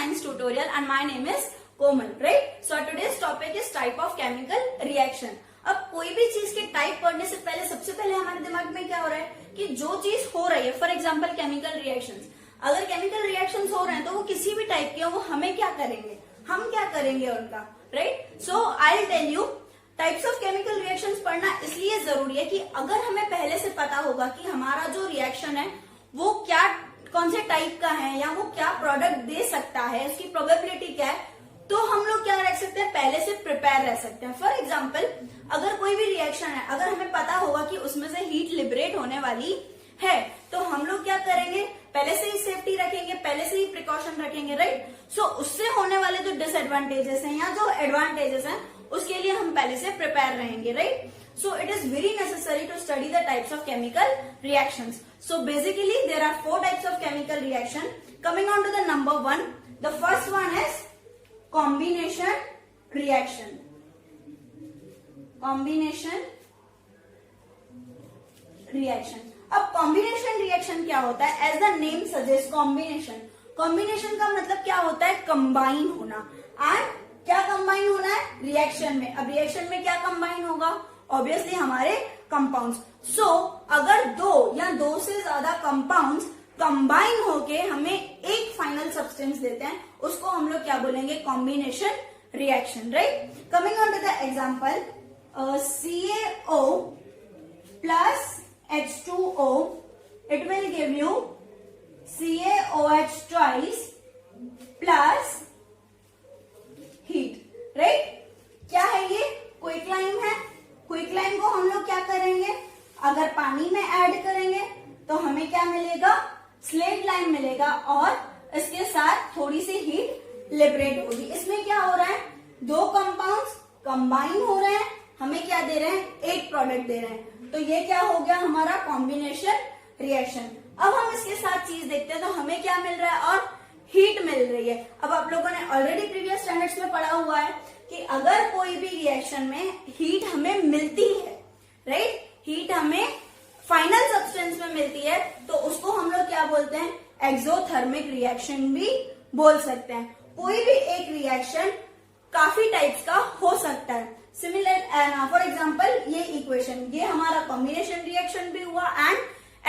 science tutorial and my name is Komal, right? So today's topic is type of chemical reaction. अब कोई भी चीज के type पढ़ने से पहले सबसे पहले हमारे दिमाग में क्या हो रहा है कि जो चीज हो रही है, फॉर एग्जाम्पल केमिकल रिएक्शंस, अगर केमिकल रिएक्शंस हो रहे हैं तो वो किसी भी टाइप के हो, वो हमें क्या करेंगे, हम क्या करेंगे उनका, right? So I will tell you types of chemical reactions पढ़ना इसलिए जरूरी है कि अगर हमें पहले से पता होगा कि हमारा जो रिएक्शन है वो क्या, कौन से टाइप का है या वो क्या प्रोडक्ट दे सकता है, इसकी प्रोबेबिलिटी क्या है, तो हम लोग क्या रख सकते हैं, पहले से प्रिपेयर रह सकते हैं. फॉर एग्जाम्पल अगर कोई भी रिएक्शन है, अगर हमें पता होगा कि उसमें से हीट लिबरेट होने वाली है, तो हम लोग क्या करेंगे, पहले से ही सेफ्टी रखेंगे, पहले से ही प्रिकॉशन रखेंगे, राइट? सो उससे होने वाले जो डिसएडवांटेजेस हैं या जो एडवांटेजेस हैं उसके लिए हम पहले से प्रिपेयर रहेंगे, right? So it is very necessary to study the types of chemical reactions. So basically there are 4 types of chemical reaction. Coming on to the number 1, the first one is combination reaction. Combination reaction. अब combination reaction क्या होता है? As the name suggests, combination. Combination का मतलब क्या होता है? combine होना. And क्या combine होना है? reaction में. अब reaction में क्या combine होगा? ऑब्वियसली हमारे कंपाउंड्स. सो अगर दो या दो से ज्यादा कंपाउंड्स कंबाइन होके हमें एक फाइनल सब्सटेंस देते हैं, उसको हम लोग क्या बोलेंगे, combination reaction, right? Coming on to the example, CaO plus H2O, it will give you CaOH twice plus heat, right? क्या है ये? क्विकलाइम है. क्विकलाइम को हम लोग क्या करेंगे, अगर पानी में ऐड करेंगे तो हमें क्या मिलेगा, स्लेट लाइम मिलेगा और इसके साथ थोड़ी सी हीट लिबरेट होगी. इसमें क्या हो रहा है, दो कंपाउंड्स कंबाइन हो रहे हैं, हमें क्या दे रहे हैं, एक प्रोडक्ट दे रहे हैं. तो ये क्या हो गया हमारा कॉम्बिनेशन रिएक्शन. अब हम इसके साथ चीज देखते हैं तो हमें क्या मिल रहा है, और हीट मिल रही है. अब आप लोगों ने ऑलरेडी प्रीवियस स्टैंडर्ड्स में पढ़ा हुआ है कि अगर कोई भी रिएक्शन में हीट हमें मिलती है, राइट, हीट हमें फाइनल सब्सटेंस में मिलती है, तो उसको हम लोग क्या बोलते हैं, एक्सोथर्मिक रिएक्शन भी बोल सकते हैं. कोई भी एक रिएक्शन काफी टाइप्स का हो सकता है. सिमिलर फॉर एग्जांपल ये इक्वेशन, ये हमारा कॉम्बिनेशन रिएक्शन भी हुआ एंड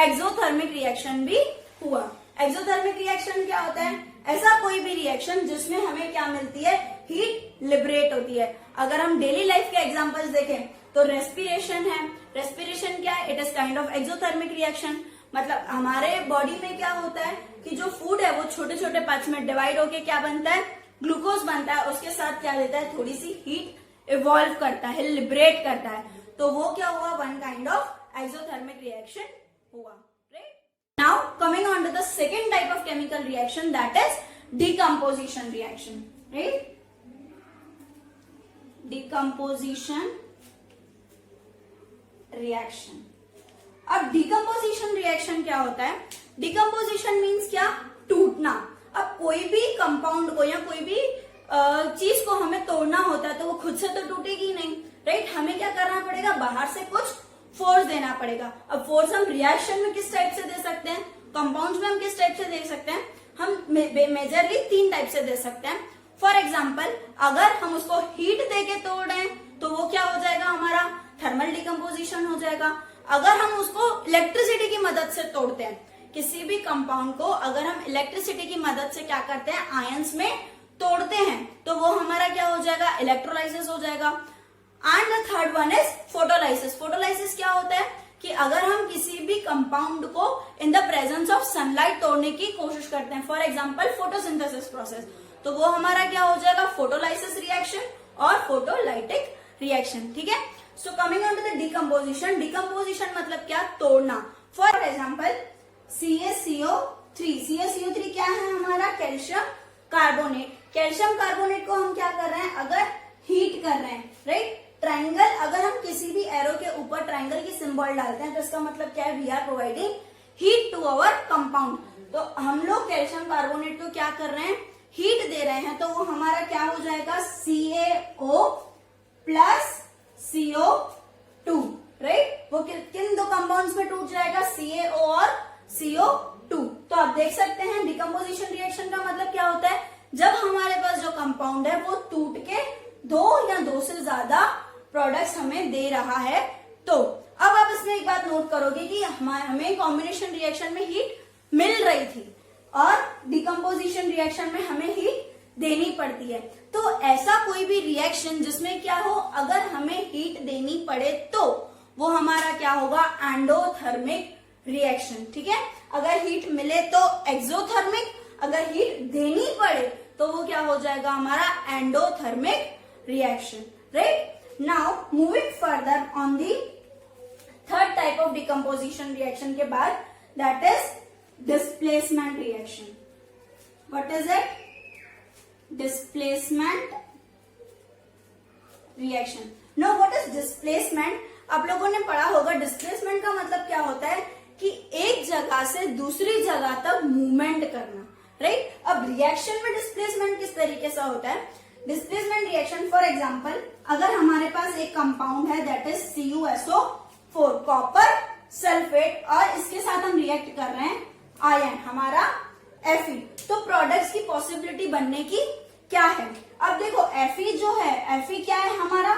एक्सोथर्मिक रिएक्शन भी हुआ. एक्सोथर्मिक रिएक्शन क्या होता है, ऐसा कोई भी रिएक्शन जिसमें हमें क्या मिलती है, हीट लिबरेट होती है. अगर हम डेली लाइफ के एग्जांपल्स देखें तो रेस्पिरेशन है. रेस्पिरेशन क्या है, it is kind of exothermic reaction. मतलब हमारे बॉडी में क्या होता है कि जो फूड है वो छोटे छोटे पार्ट्स में डिवाइड होके क्या बनता है, ग्लूकोज बनता है. उसके साथ क्या देता है, थोड़ी सी हीट इवॉल्व करता है, लिबरेट करता है. तो वो क्या हुआ, one kind of exothermic reaction हुआ, right? Now coming on to the second type of chemical reaction, that is decomposition reaction, right? Decomposition reaction. अब decomposition reaction क्या होता है, decomposition means क्या, टूटना. अब कोई भी कंपाउंड को या कोई भी चीज को हमें तोड़ना होता है तो वो खुद से तो टूटेगी नहीं, राइट? हमें क्या करना पड़ेगा, बाहर से कुछ फोर्स देना पड़ेगा. अब फोर्स हम रिएक्शन में किस टाइप से दे सकते हैं, कंपाउंड्स में हम किस टाइप से दे सकते हैं, हम मेजरली 3 टाइप से दे सकते हैं. फॉर एग्जाम्पल अगर हम उसको हीट देके तोड़ रहे हैं तो वो क्या हो जाएगा, हमारा थर्मल डिकम्पोजिशन हो जाएगा. अगर हम उसको इलेक्ट्रिसिटी की मदद से तोड़ते हैं, किसी भी कंपाउंड को अगर हम इलेक्ट्रिसिटी की मदद से क्या करते हैं, आयंस में तोड़ते हैं, तो वो हमारा क्या हो जाएगा, इलेक्ट्रोलाइसिस हो जाएगा. And the third one is photolysis. Photolysis क्या होता है कि अगर हम किसी भी कंपाउंड को in the presence of sunlight तोड़ने की कोशिश करते हैं, फॉर एग्जांपल फोटोसिंथेसिस प्रोसेस, तो वो हमारा क्या हो जाएगा, फोटोलाइसिस रिएक्शन और फोटोलाइटिक रिएक्शन, ठीक है? So coming on to the decomposition. Decomposition मतलब क्या, तोड़ना. For example CaCO3. CaCO3 क्या है हमारा, कैल्शियम कार्बोनेट. कैल्शियम कार्बोनेट को हम क्या कर रहे हैं, अगर हीट कर रहे हैं, राइट? ट्राइंगल, अगर हम किसी भी एरो के ऊपर ट्राइंगल की सिंबल डालते हैं तो इसका मतलब क्या है, we are providing heat to our compound. तो हम लोग कैल्शियम कार्बोनेट को क्या कर रहे हैं, हीट दे रहे हैं, तो वो हमारा क्या हो जाएगा, CaO प्लस CO2, राइट? वो किन दो कंपाउंड्स में टूट जाएगा, CaO और CO2. तो आप देख सकते हैं डिकम्पोजिशन रिएक्शन का मतलब क्या होता है, जब कंपाउंड है वो टूट के 2 या 2 से ज्यादा प्रोडक्ट्स हमें दे रहा है। तो अब आप इसमें एक बात नोट करोगे कि हमें कॉम्बिनेशन रिएक्शन में हीट मिल रही थी और डिकम्पोजिशन रिएक्शन में हमें हीट देनी पड़ती है। तो ऐसा कोई भी रिएक्शन जिसमें क्या हो, अगर हमें हीट देनी पड़े तो वो हमारा क्या होगा, एंडोथर्मिक रिएक्शन। ठीक है, अगर हीट मिले तो एक्सोथर्मिक, अगर हीट देनी पड़े तो वो क्या हो जाएगा, हमारा endothermic reaction. Right, now moving further on the third type of decomposition reaction के बाद, that is displacement reaction. What is it? Displacement reaction. No, what is displacement? आप लोगों ने पढ़ा होगा डिस्प्लेसमेंट का मतलब क्या होता है कि एक जगह से दूसरी जगह तक मूवमेंट करना। राइट, अब रिएक्शन में डिस्प्लेसमेंट किस तरीके से होता है? डिस्प्लेसमेंट रिएक्शन, फॉर एग्जांपल, अगर हमारे पास एक कंपाउंड है that is CuSO4, copper sulphate, और इसके साथ हम रिएक्ट कर रहे हैं आयन हमारा Fe, तो प्रोडक्ट्स की पॉसिबिलिटी बनने की क्या है? अब देखो Fe जो है, Fe क्या है, हमारा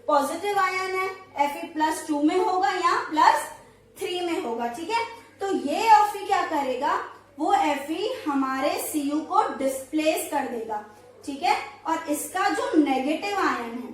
पॉजिटिव आयन है, Fe+2 में होगा या +3 में होगा। ठीक है, तो ये Fe क्या करेगा, वो Fe हमारे Cu को डिस्प्लेस कर देगा। ठीक है, और इसका जो नेगेटिव आयन है,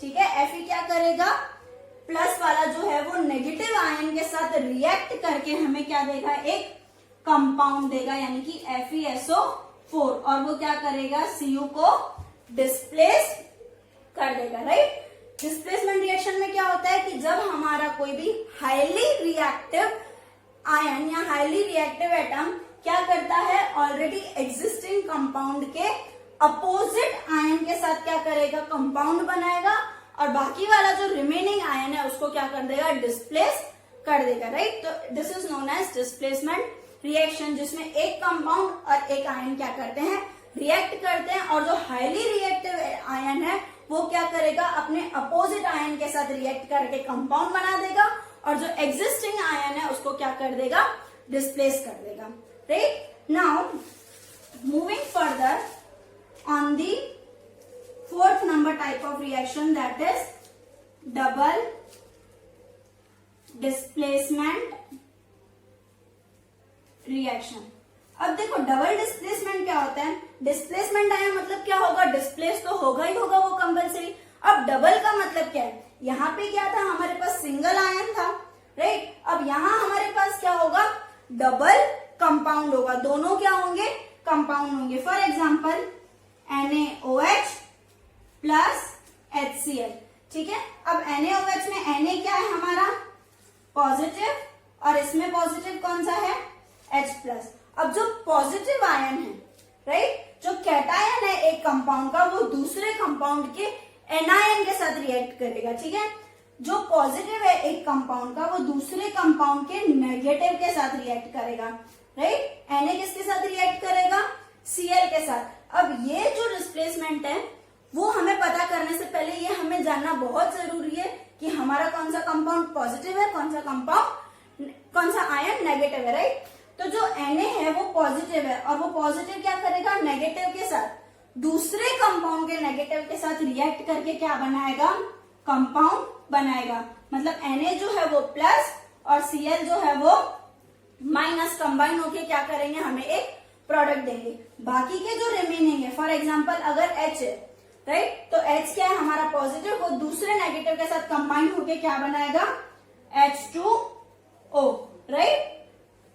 ठीक है, Fe क्या करेगा, प्लस वाला जो है वो नेगेटिव आयन के साथ रिएक्ट करके हमें क्या देगा, एक कंपाउंड देगा, यानी कि FeSO4, और वो क्या करेगा, Cu को डिस्प्लेस कर देगा। राइट, डिस्प्लेसमेंट रिएक्शन में क्या होता है कि जब हमारा कोई भी हाईली रिएक्टिव आयन या हाईली रिएक्टिव एटम क्या करता है, ऑलरेडी एग्जिस्टिंग कंपाउंड के अपोजिट आयन के साथ क्या करेगा, कंपाउंड बनाएगा, और बाकी वाला जो रिमेनिंग आयन है उसको क्या कर देगा, डिस्प्लेस कर देगा। राइट, तो this is known as displacement reaction, जिसमें एक कंपाउंड और एक आयन क्या करते हैं, रिएक्ट करते हैं, और जो हाईली रिएक्टिव आयन है वो क्या करेगा, अपने अपोजिट आयन के साथ रिएक्ट करके कंपाउंड बना देगा, और जो एग्जिस्टिंग आयन है उसको क्या कर देगा, डिस्प्लेस कर देगा। Right, now moving further on the fourth number type of reaction, that is double displacement reaction. अब देखो डबल डिस्प्लेसमेंट क्या होता है, डिस्प्लेसमेंट आया मतलब क्या होगा, डिस्प्लेस तो होगा ही होगा वो कंपल्सरी। अब डबल का मतलब क्या है, यहाँ पे क्या था, हमारे पास सिंगल आयन था। राइट, अब यहाँ हमारे पास क्या होगा, डबल कंपाउंड होगा, दोनों क्या होंगे, कंपाउंड होंगे। For example NaOH plus HCl। ठीक है, अब NaOH में Na क्या है, हमारा पॉजिटिव, और इसमें पॉजिटिव कौन सा है, H+। अब जो पॉजिटिव आयन है, राइट, जो कैटायन है एक कंपाउंड का, वो दूसरे कंपाउंड के एनायन के साथ रिएक्ट करेगा। ठीक है, जो पॉजिटिव है एक कंपाउंड का, वो दूसरे कंपाउंड के नेगेटिव के साथ रिएक्ट करेगा। राइट, Na किसके साथ रिएक्ट करेगा, Cl के साथ। अब ये जो डिस्प्लेसमेंट है वो हमें पता करने से पहले ये हमें जानना बहुत जरूरी है कि हमारा कौन सा कंपाउंड पॉजिटिव है, कौन सा कंपाउंड, कौन सा आयन नेगेटिव है। राइट, तो जो Na है वो पॉजिटिव है, और वो पॉजिटिव क्या करेगा, नेगेटिव के साथ, दूसरे कंपाउंड के नेगेटिव के साथ रिएक्ट करके क्या बनाएगा, कंपाउंड बनाएगा। मतलब Na जो है वो प्लस और Cl जो है वो माइनस कंबाइन होके क्या करेंगे, हमें एक प्रोडक्ट देंगे। बाकी के जो रिमेनिंग है, फॉर एग्जाम्पल अगर H है, राइट, तो H क्या है, हमारा पॉजिटिव, वो दूसरे नेगेटिव के साथ कंबाइन होके क्या बनाएगा, H2O। राइट,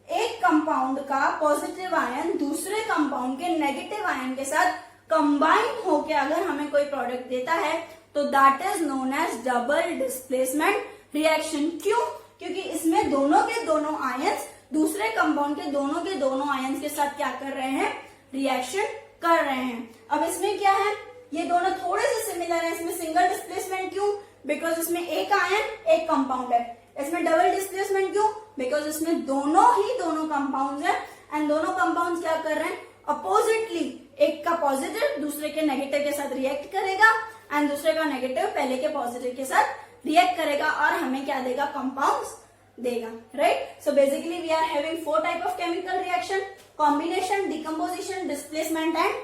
एक कंपाउंड का पॉजिटिव आयन दूसरे कंपाउंड के नेगेटिव आयन के साथ कंबाइन होके अगर हमें कोई प्रोडक्ट देता है तो that is known as double displacement reaction. क्यों? क्योंकि इसमें दोनों के दोनों आयन्स दूसरे कंपाउंड के दोनों आयन्स के साथ क्या कर रहे हैं, रिएक्शन कर रहे हैं। अब इसमें क्या है, ये दोनों थोड़े से सिमिलर है। इसमें सिंगल डिस्प्लेसमेंट क्यों, बिकॉज इसमें एक आयन एक कंपाउंड है। इसमें डबल डिस्प्लेसमेंट क्यों, बिकॉज इसमें दोनों कंपाउंड है, एंड दोनों कंपाउंड क्या कर रहे हैं, अपोजिटली, एक का पॉजिटिव दूसरे के नेगेटिव के साथ रिएक्ट करेगा, एंड दूसरे का नेगेटिव पहले के पॉजिटिव के साथ रिएक्ट करेगा, और हमें क्या देगा, कंपाउंड्स देगा। Right, so basically we are having 4 type of chemical reaction: combination, decomposition, displacement and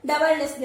double displacement.